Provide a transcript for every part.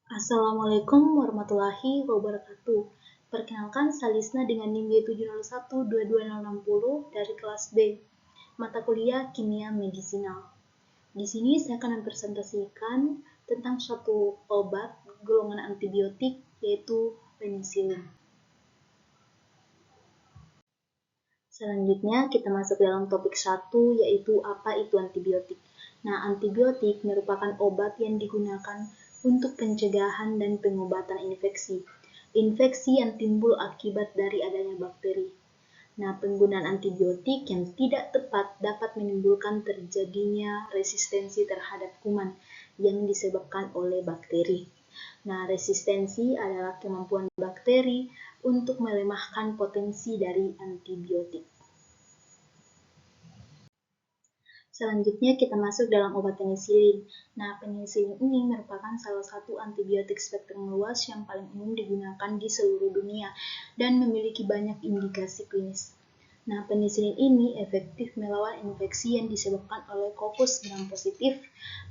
Assalamualaikum warahmatullahi wabarakatuh. Perkenalkan, Salisna dengan NIM Y7012260 dari kelas B, mata kuliah Kimia Medisinal. Di sini saya akan mempresentasikan tentang suatu obat golongan antibiotik, yaitu penisilin. Selanjutnya kita masuk dalam topik 1, yaitu apa itu antibiotik. Nah, antibiotik merupakan obat yang digunakan untuk pencegahan dan pengobatan infeksi. Infeksi yang timbul akibat dari adanya bakteri. Nah, penggunaan antibiotik yang tidak tepat dapat menimbulkan terjadinya resistensi terhadap kuman yang disebabkan oleh bakteri. Nah, resistensi adalah kemampuan bakteri untuk melemahkan potensi dari antibiotik. Selanjutnya kita masuk dalam obat penisilin. Nah, penisilin ini merupakan salah satu antibiotik spektrum luas yang paling umum digunakan di seluruh dunia dan memiliki banyak indikasi klinis. Nah, penisilin ini efektif melawan infeksi yang disebabkan oleh Coccus gram-positif,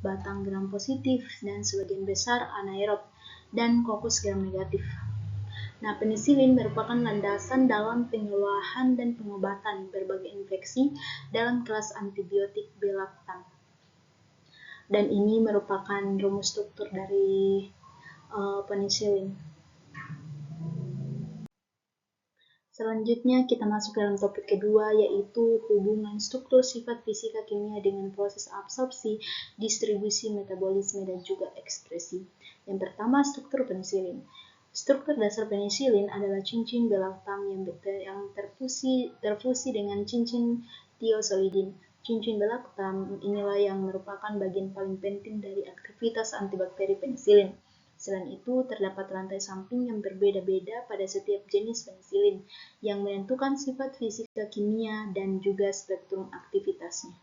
batang gram-positif, dan sebagian besar anaerob, dan Coccus gram-negatif. Nah, penisilin merupakan landasan dalam pengelolaan dan pengobatan berbagai infeksi dalam kelas antibiotik belaktam. Dan ini merupakan rumus struktur dari penisilin. Selanjutnya kita masuk dalam topik kedua, yaitu hubungan struktur sifat fisika kimia dengan proses absorpsi, distribusi, metabolisme, dan juga ekspresi. Yang pertama, struktur penisilin. Struktur dasar penisilin adalah cincin belaktam yang terfusi dengan cincin tiosolidin. Cincin belaktam inilah yang merupakan bagian paling penting dari aktivitas antibakteri penisilin. Selain itu, terdapat rantai samping yang berbeda-beda pada setiap jenis penisilin, yang menentukan sifat fisika kimia dan juga spektrum aktivitasnya.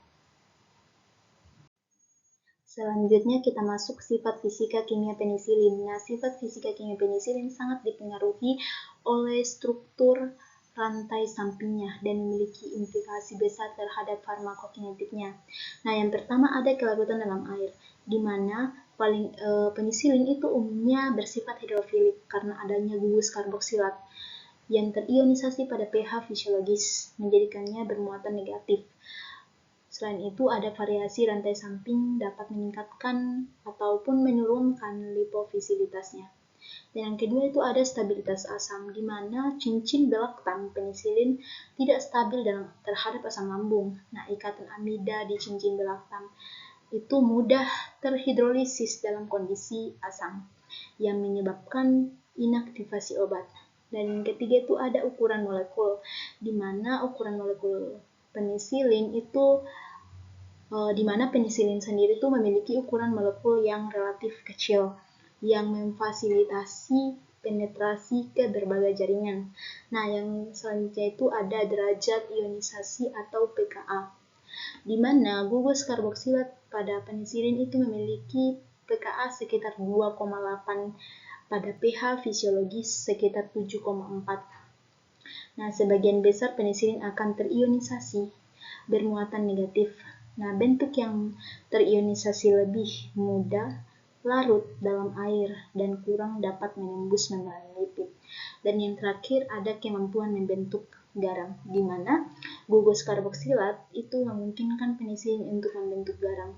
Selanjutnya kita masuk sifat fisika kimia penisilin. Nah, sifat fisika kimia penisilin sangat dipengaruhi oleh struktur rantai sampingnya dan memiliki implikasi besar terhadap farmakokinetiknya. Nah, yang pertama ada kelarutan dalam air, di mana penisilin itu umumnya bersifat hidrofilik karena adanya gugus karboksilat yang terionisasi pada pH fisiologis, menjadikannya bermuatan negatif. Selain itu, ada variasi rantai samping dapat meningkatkan ataupun menurunkan lipofisilitasnya. Dan yang kedua itu ada stabilitas asam, di mana cincin belaktam penisilin tidak stabil terhadap asam lambung. Nah, ikatan amida di cincin belaktam itu mudah terhidrolisis dalam kondisi asam, yang menyebabkan inaktivasi obat. Dan yang ketiga itu ada ukuran molekul, di mana ukuran molekul penisilin itu di mana penisilin sendiri itu memiliki ukuran molekul yang relatif kecil, yang memfasilitasi penetrasi ke berbagai jaringan. Nah, yang selanjutnya itu ada derajat ionisasi atau pKa, di mana gugus karboksilat pada penisilin itu memiliki pKa sekitar 2,8 pada pH fisiologis sekitar 7,4. Nah, sebagian besar penisilin akan terionisasi bermuatan negatif. Nah, bentuk yang terionisasi lebih mudah larut dalam air dan kurang dapat menembus membran lipid. Dan yang terakhir ada kemampuan membentuk garam, di mana gugus karboksilat itu memungkinkan penisilin untuk membentuk garam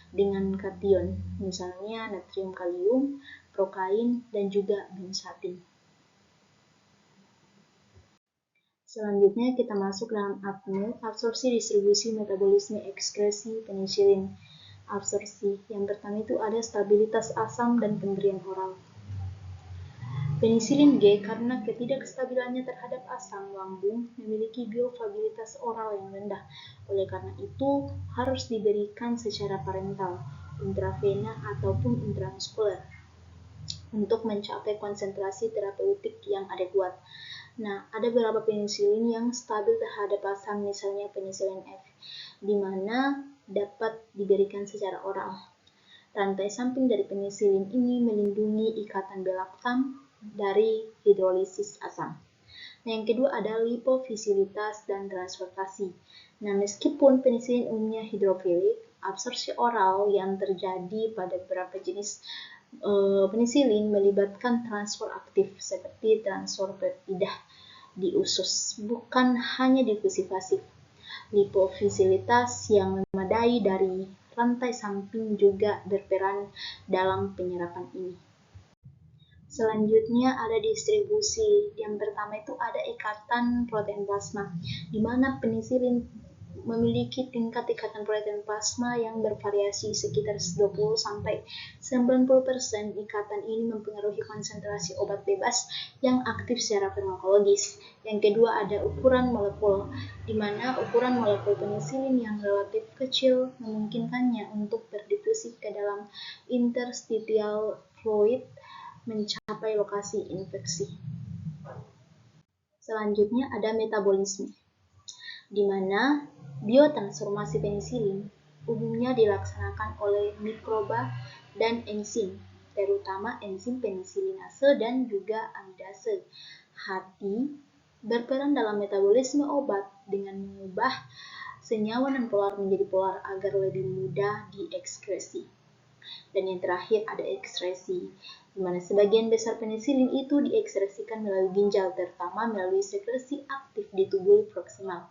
dengan kation, misalnya natrium kalium, prokain, dan juga benzatin. Selanjutnya kita masuk dalam ADME, absorpsi, distribusi, metabolisme, ekskresi penisilin. Absorpsi, yang pertama itu ada stabilitas asam dan pemberian oral. Penisilin G karena ketidakstabilannya terhadap asam lambung memiliki biofabilitas oral yang rendah. Oleh karena itu, harus diberikan secara parental, intravena ataupun intramuskuler untuk mencapai konsentrasi terapeutik yang adekuat. Nah, ada beberapa penisilin yang stabil terhadap asam, misalnya penisilin F, di mana dapat diberikan secara oral. Rantai samping dari penisilin ini melindungi ikatan belaktam dari hidrolisis asam. Nah, yang kedua ada lipofisilitas dan transportasi. Nah, meskipun penisilin umumnya hidrofilik, absorpsi oral yang terjadi pada beberapa jenis Penisilin melibatkan transfer aktif seperti transfer peptida di usus, bukan hanya difusi pasif. Lipofasilitas yang memadai dari rantai samping juga berperan dalam penyerapan ini. Selanjutnya ada distribusi. Yang pertama itu ada ikatan protein plasma, di mana penisilin memiliki tingkat ikatan protein plasma yang bervariasi sekitar 20-90%. Ikatan ini mempengaruhi konsentrasi obat bebas yang aktif secara farmakologis. Yang kedua ada ukuran molekul, di mana ukuran molekul penisilin yang relatif kecil memungkinkannya untuk berdifusi ke dalam interstitial fluid mencapai lokasi infeksi. Selanjutnya ada metabolisme, di mana biotransformasi penisilin umumnya dilaksanakan oleh mikroba dan enzim, terutama enzim penisilinase dan juga amidase. Hati berperan dalam metabolisme obat dengan mengubah senyawa non-polar menjadi polar agar lebih mudah diekskresi. Dan yang terakhir ada ekskresi, di mana sebagian besar penisilin itu diekskresikan melalui ginjal, terutama melalui sekresi aktif di tubuh proksimal.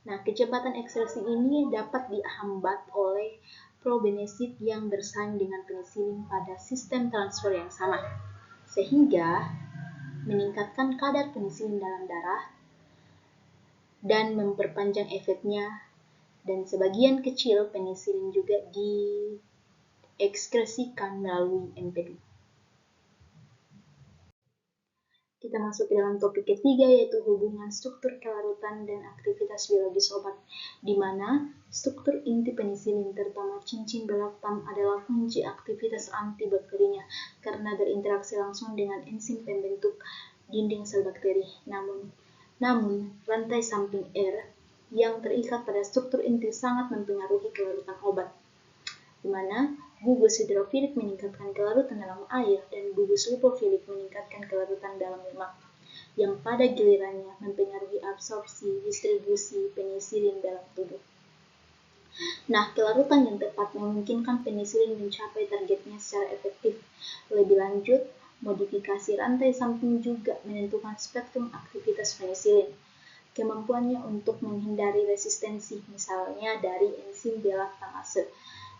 Nah, kecepatan ekskresi ini dapat dihambat oleh probenesid yang bersaing dengan penisilin pada sistem transfer yang sama, sehingga meningkatkan kadar penisilin dalam darah dan memperpanjang efeknya. Dan sebagian kecil penisilin juga diekskresikan melalui empedu. Kita masuk ke dalam topik ketiga, yaitu hubungan struktur kelarutan dan aktivitas biologis obat, di mana struktur inti penisilin terutama cincin belaktam adalah kunci aktivitas antibakterinya karena berinteraksi langsung dengan enzim pembentuk dinding sel bakteri. Namun rantai samping R yang terikat pada struktur inti sangat mempengaruhi kelarutan obat, di mana gugus hidrofilik meningkatkan kelarutan dalam air dan gugus lipofilik meningkatkan kelarutan dalam lemak, yang pada gilirannya mempengaruhi absorpsi distribusi penisilin dalam tubuh. Nah, kelarutan yang tepat memungkinkan penisilin mencapai targetnya secara efektif. Lebih lanjut, modifikasi rantai samping juga menentukan spektrum aktivitas penisilin. Kemampuannya untuk menghindari resistensi, misalnya dari enzim beta-laktamase,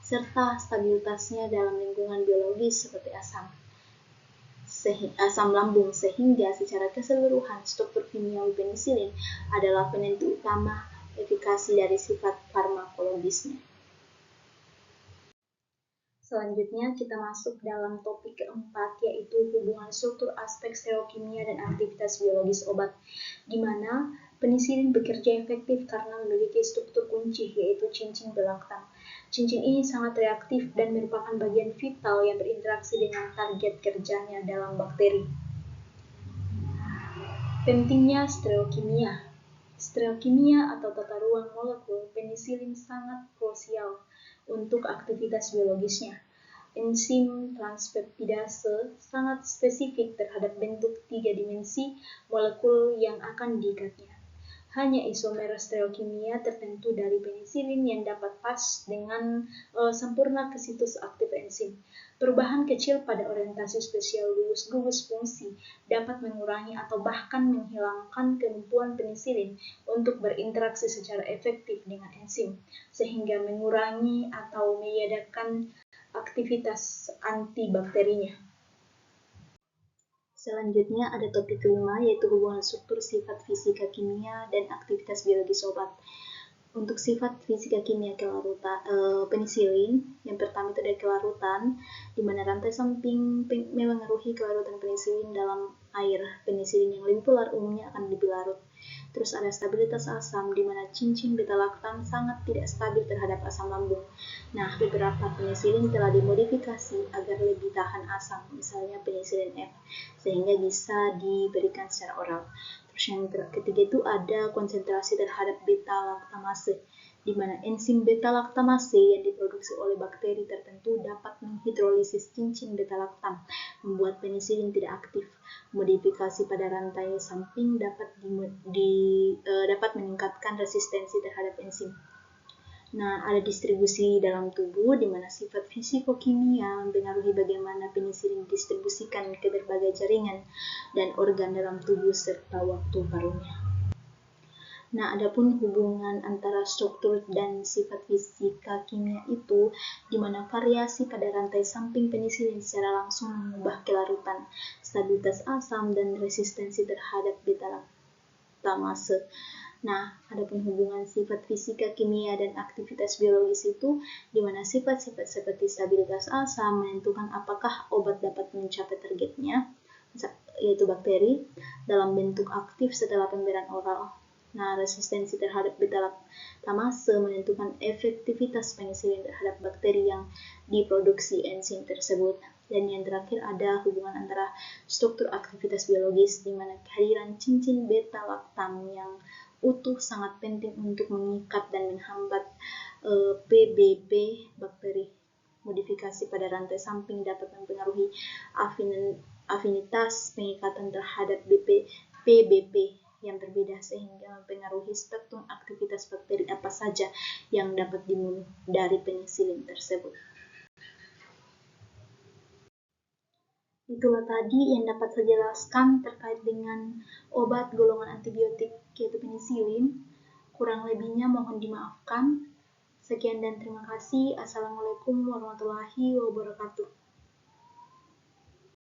serta stabilitasnya dalam lingkungan biologis seperti asam lambung, sehingga secara keseluruhan struktur kimiawi penisilin adalah penentu utama efikasi dari sifat farmakologisnya. Selanjutnya kita masuk dalam topik keempat, yaitu hubungan struktur aspek stereokimia dan aktivitas biologis obat, di mana penisilin bekerja efektif karena memiliki struktur kunci, yaitu cincin belaktam. Cincin ini sangat reaktif dan merupakan bagian vital yang berinteraksi dengan target kerjanya dalam bakteri. Pentingnya stereokimia. Stereokimia atau tata ruang molekul penisilin sangat krusial untuk aktivitas biologisnya. Enzim transpeptidase sangat spesifik terhadap bentuk 3 dimensi molekul yang akan diikatnya. Hanya isomer stereokimia tertentu dari penisilin yang dapat pas dengan sempurna ke situs aktif enzim. Perubahan kecil pada orientasi spesial gugus fungsi dapat mengurangi atau bahkan menghilangkan kemampuan penisilin untuk berinteraksi secara efektif dengan enzim, sehingga mengurangi atau meniadakan aktivitas antibakterinya. Selanjutnya ada topik kelima, yaitu hubungan struktur sifat fisika kimia dan aktivitas biologis obat. Untuk sifat fisika kimia penisilin, yang pertama itu ada kelarutan, di mana rantai samping memengaruhi kelarutan penisilin dalam air. Penisilin yang lebih polar umumnya akan lebih larut. Terus ada stabilitas asam, di mana cincin beta-laktam sangat tidak stabil terhadap asam lambung. Nah, beberapa penisilin telah dimodifikasi agar lebih tahan asam, misalnya penisilin F, sehingga bisa diberikan secara oral. Terus yang ketiga itu ada konsentrasi terhadap beta-laktamase, di mana enzim beta-laktamase yang diproduksi oleh bakteri tertentu dapat menghidrolisis cincin beta-laktam, membuat penisilin tidak aktif. Modifikasi pada rantai samping dapat meningkatkan resistensi terhadap enzim. Nah, ada distribusi dalam tubuh, di mana sifat fisikokimia mempengaruhi bagaimana penisilin didistribusikan ke berbagai jaringan dan organ dalam tubuh serta waktu paruhnya. Nah, adapun hubungan antara struktur dan sifat fisika kimia itu, di mana variasi pada rantai samping penisilin secara langsung mengubah kelarutan, stabilitas asam, dan resistensi terhadap beta-laktamase. Nah, adapun hubungan sifat fisika kimia dan aktivitas biologis itu, di mana sifat-sifat seperti stabilitas asam menentukan apakah obat dapat mencapai targetnya, yaitu bakteri, dalam bentuk aktif setelah pemberian oral. Nah, resistensi terhadap beta-laktamase menentukan efektivitas penisilin terhadap bakteri yang diproduksi enzim tersebut. Dan yang terakhir ada hubungan antara struktur aktivitas biologis, di mana kehadiran cincin beta-laktam yang utuh sangat penting untuk mengikat dan menghambat PBB bakteri. Modifikasi pada rantai samping dapat mempengaruhi afinitas pengikatan terhadap PBB yang berbeda sehingga mempengaruhi spektrum aktivitas bakteri apa saja yang dapat dibunuh dari penisilin tersebut. Itulah tadi yang dapat saya jelaskan terkait dengan obat golongan antibiotik yaitu penisilin. Kurang lebihnya mohon dimaafkan. Sekian dan terima kasih. Assalamualaikum warahmatullahi wabarakatuh.